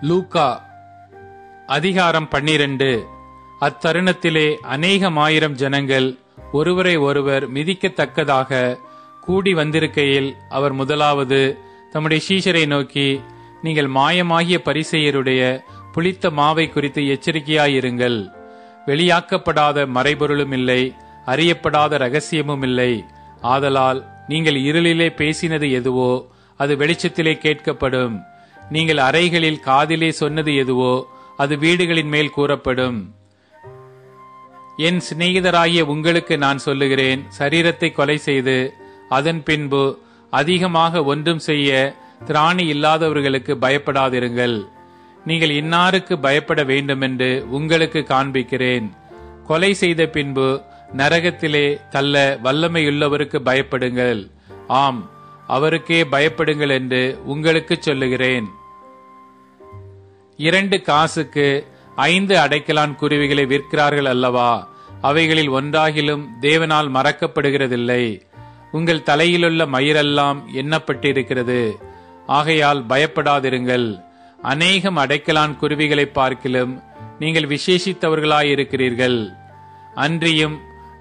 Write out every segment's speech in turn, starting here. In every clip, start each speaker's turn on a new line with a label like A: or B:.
A: லூக்கா அதிகாரம் 12. அத்தருணத்திலே அநேகமாயிரம் ஜனங்கள் ஒருவரை ஒருவர் மிதிக்கத்தக்கதாக கூடி வந்திருக்கையில் அவர் முதலாவது தம்முடைய சீஷரை நோக்கி, நீங்கள் மாயமாகிய பரிசேயருடைய புளித்த மாவை குறித்து எச்சரிக்கையாயிருங்கள். வெளியாக்கப்படாத மறைபொருளும் இல்லை, அறியப்படாத இரகசியமும் இல்லை. ஆதலால் நீங்கள் இருளிலே பேசினது எதுவோ அது வெளிச்சத்திலே கேட்கப்படும். நீங்கள் அறைகளில் காதிலே சொன்னது எதுவோ அது வீடுகளின் மேல் கூறப்படும். என் சிநேகிதராகிய உங்களுக்கு நான் சொல்லுகிறேன், சரீரத்தை கொலை செய்து அதன் பின்பு அதிகமாக ஒன்றும் செய்ய திராணி இல்லாதவர்களுக்கு பயப்படாதிருங்கள். நீங்கள் இன்னாருக்கு பயப்பட வேண்டுமென்று உங்களுக்கு காண்பிக்கிறேன். கொலை செய்த பின்பு நரகத்திலே தள்ள வல்லமையுள்ளவருக்கு பயப்படுங்கள். ஆம், அவருக்கே பயப்படுங்கள் என்று உங்களுக்கு சொல்லுகிறேன். 2 காசுக்கு 5 அடைக்கலான் குருவிகளை விற்கிறார்கள் அல்லவா? அவைகளில் ஒன்றாகிலும் தேவனால் மறக்கப்படுகிறதில்லை. உங்கள் தலையிலுள்ள மயிரெல்லாம் எண்ணப்பட்டிருக்கிறது. ஆகையால் பயப்படாதிருங்கள். அநேகம் அடைக்கலான் குருவிகளை பார்க்கிலும் நீங்கள் விசேஷித்தவர்களாயிருக்கிறீர்கள். அன்றியும்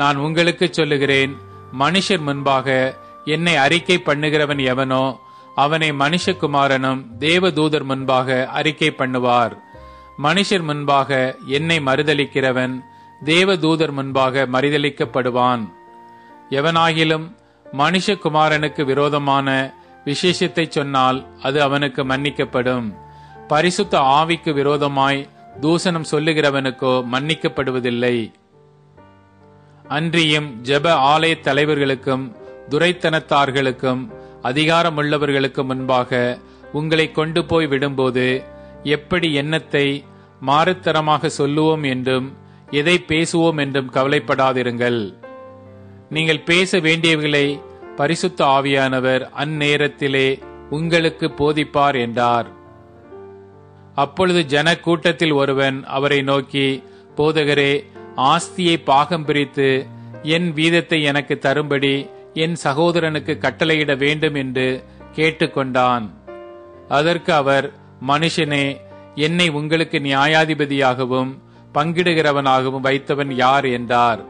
A: நான் உங்களுக்கு சொல்லுகிறேன், மனுஷர் முன்பாக என்னை அறிக்கை பண்ணுகிறவன் எவனோ அவனை மனுஷகுமாரனும் தேவதூதர் முன்பாக அறிக்கை பண்ணுவார். மனுஷர் முன்பாக என்னை மறுதலிக்கிறவன் தேவதூதர் முன்பாக மறுதலிக்கப்படுவான். எவனாகிலும் மனுஷகுமாரனுக்கு விரோதமான விசேஷத்தை சொன்னால் அது அவனுக்கு மன்னிக்கப்படும். பரிசுத்த ஆவிக்கு விரோதமாய் தூசணம் சொல்லுகிறவனுக்கோ மன்னிக்கப்படுவதில்லை. அன்றியும் ஜெப ஆலய தலைவர்களுக்கும் துரைத்தனத்தார்களுக்கும் அதிகாரமுள்ளவர்களுக்கு முன்பாக உங்களை கொண்டு போய் விடும்போது எப்படி எண்ணத்தை மாறுத்தரமாக சொல்லுவோம் என்றும் எதை பேசுவோம் என்றும் கவலைப்படாதிருங்கள். நீங்கள் பேச வேண்டியவர்களை பரிசுத்த ஆவியானவர் அந்நேரத்திலே உங்களுக்கு போதிப்பார் என்றார். அப்பொழுது ஜன கூட்டத்தில் ஒருவன் அவரை நோக்கி, போதகரே, ஆஸ்தியை பாகம் பிரித்து என் வீதத்தை எனக்கு தரும்படி என் சகோதரனுக்கு கட்டளையிட வேண்டும் என்று கேட்டுக்கொண்டான். அதற்கு அவர், மனுஷனே, என்னை உங்களுக்கு நியாயாதிபதியாகவும் பங்கிடுகிறவனாகவும் வைத்தவன் யார் என்றார்.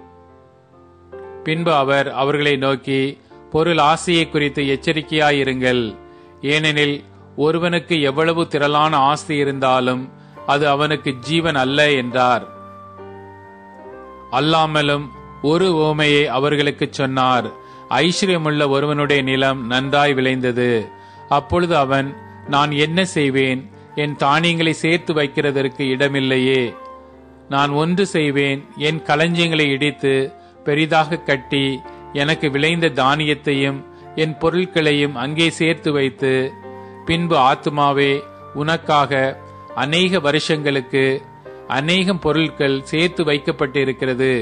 A: பின்பு அவர் அவர்களை நோக்கி, பொருள் ஆசையை குறித்து எச்சரிக்கையாயிருங்கள். ஏனெனில் ஒருவனுக்கு எவ்வளவு திரளான ஆஸ்தி இருந்தாலும் அது அவனுக்கு ஜீவன் அல்ல என்றார். அல்லாமலும் ஒரு உவமையை அவர்களுக்கு சொன்னார். ஐஸ்வர்யமுள்ள ஒருவனுடைய நிலம் நன்றாய் விளைந்தது. அப்பொழுது அவன், நான் என்ன செய்வேன்? என் தானியங்களை சேர்த்து வைக்கிறதற்கு இடமில்லையே. நான் ஒன்று செய்வேன், என் களஞ்சியங்களை இடித்து பெரிதாக கட்டி எனக்கு விளைந்த தானியத்தையும் என் பொருட்களையும் அங்கே சேர்த்து வைத்து, பின்பு ஆத்துமாவே, உனக்காக அநேக வருஷங்களுக்கு அநேகம் பொருட்கள் சேர்த்து வைக்கப்பட்டிருக்கிறது.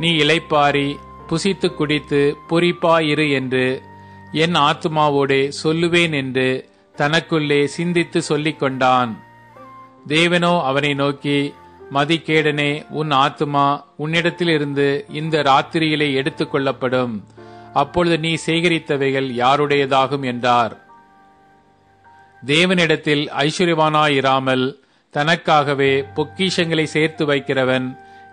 A: நீ இளைப்பாரி புசித்து குடித்து பூரிப்பாயிரு என்று என் ஆத்துமாவோடே சொல்லுவேன் என்று தனக்குள்ளே சிந்தித்து சொல்லிக் கொண்டான். தேவனோ அவனை நோக்கி, மதிகேடனே, உன் ஆத்துமா உன்னிடத்திலிருந்து இந்த ராத்திரியிலே எடுத்துக் கொள்ளப்படும். அப்பொழுது நீ சேகரித்தவைகள் யாருடையதாகும் என்றார். தேவனிடத்தில் ஐஸ்வர்யவானாயிராமல் தனக்காகவே பொக்கிஷங்களை சேர்த்து வைக்கிறவன்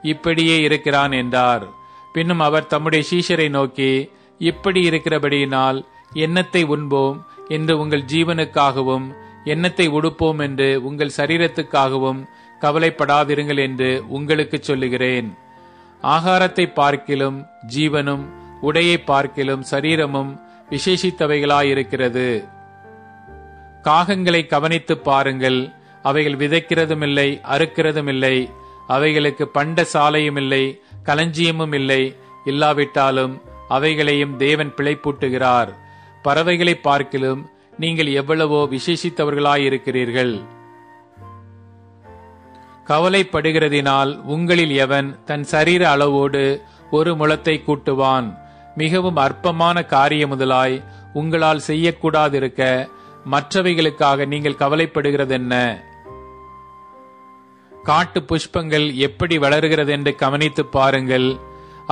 A: இப்படியே இருக்கிறான் என்றார். பின்னும் அவர் தம்முடைய சீஷரை நோக்கி, இப்படி இருக்கிறபடியினால் எண்ணத்தை உண்போம் என்று உங்கள் ஜீவனுக்காகவும் எண்ணத்தை உடுப்போம் என்று உங்கள் சரீரத்துக்காகவும் கவலைப்படாதிருங்கள் என்று உங்களுக்கு சொல்லுகிறேன். ஆகாரத்தை பார்க்கிலும் ஜீவனும் உடையை பார்க்கிலும் சரீரமும் விசேஷித்தவைகளாயிருக்கிறது. காகங்களை கவனித்து பாருங்கள். அவைகள் விதைக்கிறதும் இல்லை, அறுக்கிறதும் இல்லை. அவைகளுக்கு பண்ட சாலையும் இல்லை, களஞ்சியமும் இல்லை. இல்லாவிட்டாலும் அவைகளையும் தேவன் பிழைப்பூட்டுகிறார். பறவைகளை பார்க்கிலும் நீங்கள் எவ்வளவோ விசேஷித்தவர்களாயிருக்கிறீர்கள். கவலைப்படுகிறதினால் உங்களில் எவன் தன் சரீர அளவோடு ஒரு முழத்தை கூட்டுவான்? மிகவும் அற்பமான காரியம் முதலாய் உங்களால் செய்யக்கூடாதிருக்க மற்றவைகளுக்காக நீங்கள் கவலைப்படுகிறதென்ன? காட்டு புஷ்பங்கள் எப்படி வளருகிறதென்று கவனித்து பாருங்கள்.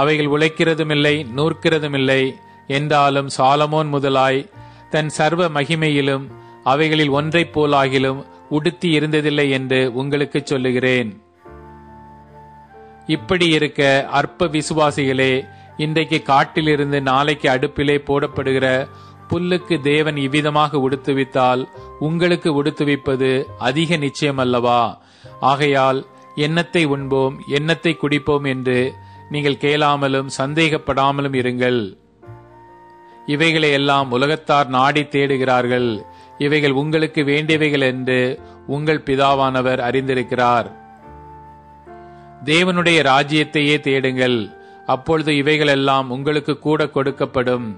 A: அவைகள் உழைக்கிறதுமில்லை, நூற்கிறதுமில்லை. என்றாலும் சாலமோன் முதலாய் தன் சர்வ மகிமையிலும் அவைகளில் ஒன்றைப் போலாகிலும் உடுத்தி இருந்ததில்லை என்று உங்களுக்கு சொல்லுகிறேன். இப்படி இருக்க அற்ப விசுவாசிகளே, இன்றைக்கு காட்டிலிருந்து நாளைக்கு அடுப்பிலே போடப்படுகிற புல்லுக்கு தேவன் இவ்விதமாக உடுத்துவித்தால் உங்களுக்கு உடுத்துவிப்பது அதிக நிச்சயம் அல்லவா? ஆகையால் என்னத்தை உண்போம், என்னத்தை குடிப்போம் என்று நீங்கள் கேளாமலும் சந்தேகப்படாமலும் இருங்கள். இவைகளை எல்லாம் உலகத்தார் நாடி தேடுகிறார்கள். இவைகள் உங்களுக்கு வேண்டியவைகள் என்று உங்கள் பிதாவானவர் அறிந்திருக்கிறார். தேவனுடைய ராஜ்யத்தையே தேடுங்கள், அப்பொழுது இவைகள் எல்லாம் உங்களுக்கு கூட கொடுக்கப்படும்.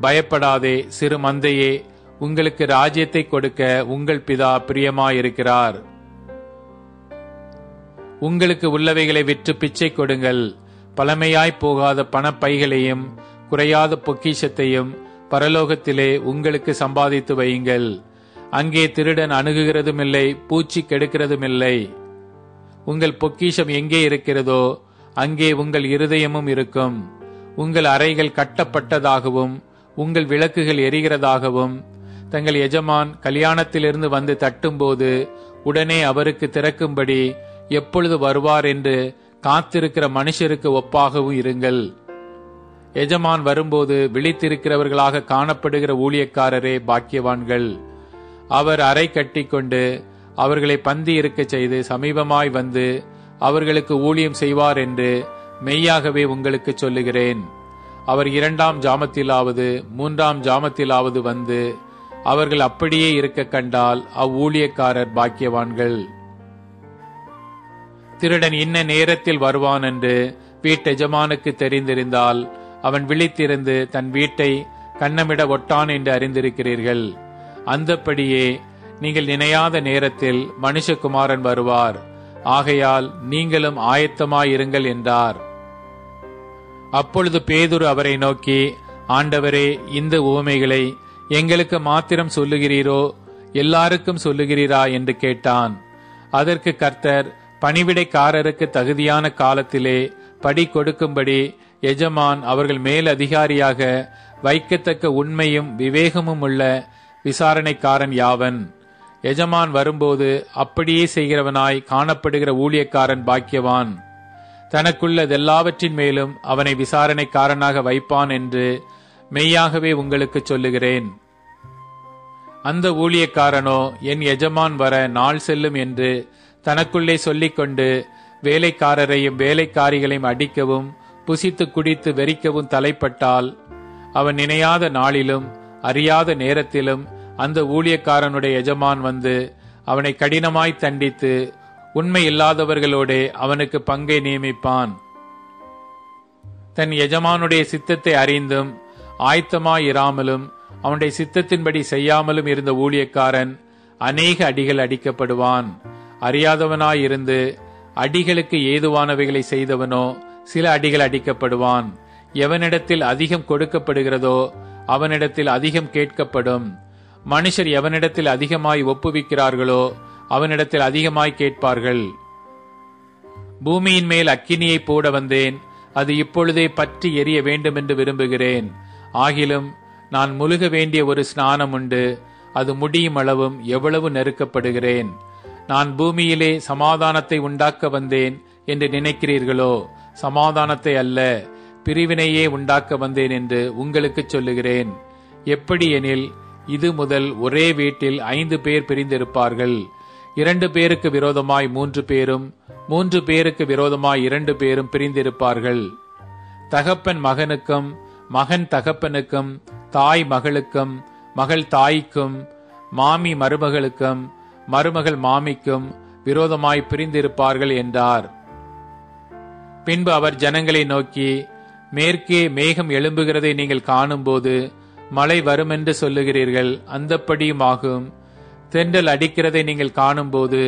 A: பயப்படாதே சிறு மந்தையே, உங்களுக்கு ராஜ்யத்தை கொடுக்க உங்கள் பிதா பிரியமாயிருக்கிறார். உங்களுக்கு உள்ளவைகளை விற்று பிச்சை கொடுங்கள். பழமையாய் போகாத பணப்பைகளையும் குறையாத பொக்கிஷத்தையும் பரலோகத்திலே உங்களுக்கு சம்பாதித்து வையுங்கள். அங்கே திருடன் அணுகுகிறதுமில்லை, பூச்சி கெடுக்கிறதுமில்லை. உங்கள் பொக்கிஷம் எங்கே இருக்கிறதோ அங்கே உங்கள் இருதயமும் இருக்கும். உங்கள் அறைகள் கட்டப்பட்டதாகவும் உங்கள் விளக்குகள் எரிகிறதாகவும் தங்கள் எஜமான் கல்யாணத்திலிருந்து வந்து தட்டும்போது உடனே அவருக்கு திறக்கும்படி எப்பொழுது வருவார் என்று காத்திருக்கிற மனுஷருக்கு ஒப்பாகவும் இருங்கள். எஜமான் வரும்போது விழித்திருக்கிறவர்களாக காணப்படுகிற ஊழியக்காரரே பாக்கியவான்கள். அவர் அறை கட்டிக்கொண்டு அவர்களை பந்தி இருக்க செய்து சமீபமாய் வந்து அவர்களுக்கு ஊழியம் செய்வார் என்று மெய்யாகவே உங்களுக்கு சொல்லுகிறேன். அவர் 2ஆம் ஜாமத்திலாவது 3ஆம் ஜாமத்திலாவது வந்து அவர்கள் அப்படியே இருக்க கண்டால் அவ்வூழியக்காரர் பாக்கியவான்கள். திருடன் இன்ன நேரத்தில் வருவான் என்று வீட்டெஜமானுக்கு தெரிந்திருந்தால் அவன் விழித்திருந்து தன் வீட்டை கன்னமிட ஒட்டான் என்று அறிந்திருக்கிறீர்கள். அந்தப்படியே நீங்கள் நினையாத நேரத்தில் மனுஷகுமாரன் வருவார். ஆகையால் நீங்களும் ஆயத்தமாயிருங்கள் என்றார். அப்பொழுது பேதுரு அவரை நோக்கி, ஆண்டவரே, இந்த உவமைகளை எங்களுக்கு மாத்திரம் சொல்லுகிறீரோ, எல்லாருக்கும் சொல்லுகிறீரா என்று கேட்டான். அதற்கு கர்த்தர், பணிவிடைக்காரருக்கு தகுதியான காலத்திலே படி கொடுக்கும்படி எஜமான் அவர்கள் மேல் அதிகாரியாக வைக்கத்தக்க உண்மையும் விவேகமும் உள்ள விசாரணைக்காரன் யாவன்? எஜமான் வரும்போது அப்படியே செய்கிறவனாய் காணப்படுகிற ஊழியக்காரன் பாக்கியவான். தனக்குள்ளதெல்லாவற்றின் மேலும் அவனை விசாரணைக்காரனாக வைப்பான் என்று மெய்யாகவே உங்களுக்கு சொல்லுகிறேன். அந்த ஊழியக்காரனோ என் எஜமான் வர நாள் செல்லும் என்று தனக்குள்ளே சொல்லிக்கொண்டு வேலைக்காரரையும் வேலைக்காரிகளையும் அடிக்கவும் புசித்து குடித்து வெறிக்கவும் தலைப்பட்டால் அவன் நினையாத நாளிலும் அறியாத நேரத்திலும் அந்த ஊழியக்காரனுடைய எஜமான் வந்து அவனை கடினமாய் தண்டித்து உண்மை இல்லாதவர்களோடே அவனுக்கு பங்கை நியமிப்பான். தன் எஜமானுடைய சித்தத்தை அறிந்தும் ஆயத்தமாயிராமலும் அவனுடைய சித்தத்தின்படி செய்யாமலும் இருந்த ஊழியக்காரன் அநேக அடிகள் அடிக்கப்படுவான். அறியாதவனாயிருந்து அடிகளுக்கு ஏதுவானவைகளை செய்தவனோ சில அடிகள் அடிக்கப்படுவான். எவனிடத்தில் அதிகம் கொடுக்கப்படுகிறதோ அவனிடத்தில் அதிகம் கேட்கப்படும். மனுஷர் எவனிடத்தில் அதிகமாய் ஒப்புவிக்கிறார்களோ அவனிடத்தில் அதிகமாய் கேட்பார்கள். பூமியின் மேல் அக்கினியை போட வந்தேன், அது இப்பொழுதே பற்றி எரிய வேண்டும் என்று விரும்புகிறேன். ஆகிலும் நான் முழுக வேண்டிய ஒரு ஸ்நானம் உண்டு, அது முடியும் அளவும் எவ்வளவு நெருக்கப்படுகிறேன். நான் பூமியிலே சமாதானத்தை உண்டாக்க வந்தேன் என்று நினைக்கிறீர்களோ? சமாதானத்தை அல்ல, பிரிவினையே உண்டாக்க வந்தேன் என்று உங்களுக்கு சொல்லுகிறேன். எப்படி எனில், இது முதல் ஒரே வீட்டில் 5 பேர் பிரிந்திருப்பார்கள். 2 பேருக்கு விரோதமாய் 3 பேரும், 3 பேருக்கு விரோதமாய் 2 பேரும் பிரிந்திருப்பார்கள். தகப்பன் மகனுக்கும், மகன் தகப்பனுக்கும், தாய் மகளுக்கும், மகள் தாய்க்கும், மாமி மருமகளுக்கும், மருமகள் மாமிக்கும் விரோதமாய் பிரிந்திருப்பார்கள் என்றார். பின்பு அவர் ஜனங்களை நோக்கி, மேற்கே மேகம் எழும்புகிறதை நீங்கள் காணும்போது மழை வருமென்று சொல்லுகிறீர்கள், அந்தப்படியும் ஆகும். தென்றல் அடிக்கிறதை நீங்கள் காணும்போது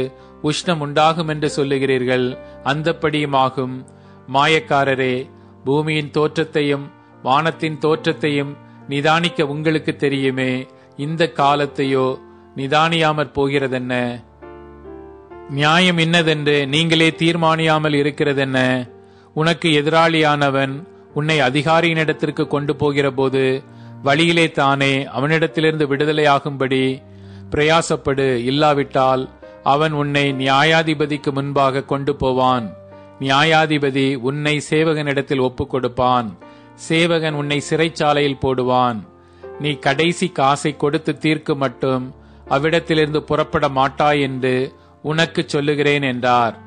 A: உஷ்ணம் உண்டாகும் என்று சொல்லுகிறீர்கள், அந்தப்படியும் ஆகும். மாயக்காரரே, பூமியின் தோற்றத்தையும் வானத்தின் தோற்றத்தையும் நிதானிக்க உங்களுக்கு தெரியுமே, இந்த காலத்தையோ நிதானியாமற் போகிறதென்ன? நியாயம் இன்னதென்று நீங்களே தீர்மானியாமல் இருக்கிறதென்ன? உனக்கு எதிராளியானவன் உன்னை அதிகாரியினிடத்திற்கு கொண்டு போகிற போது வழியிலே தானே அவனிடத்திலிருந்து விடுதலையாகும்படி பிரயாசப்படு, இல்லாவிட்டால் அவன் உன்னை நியாயாதிபதிக்கு முன்பாக கொண்டு போவான். நியாயாதிபதி உன்னை சேவகனிடத்தில் ஒப்புக் கொடுப்பான். சேவகன் உன்னை சிறைச்சாலையில் போடுவான். நீ கடைசி காசை கொடுத்து தீர்க்கு மட்டும் அவ்விடத்திலிருந்து புறப்பட மாட்டாய் என்று உனக்கு சொல்லுகிறேன் என்றார்.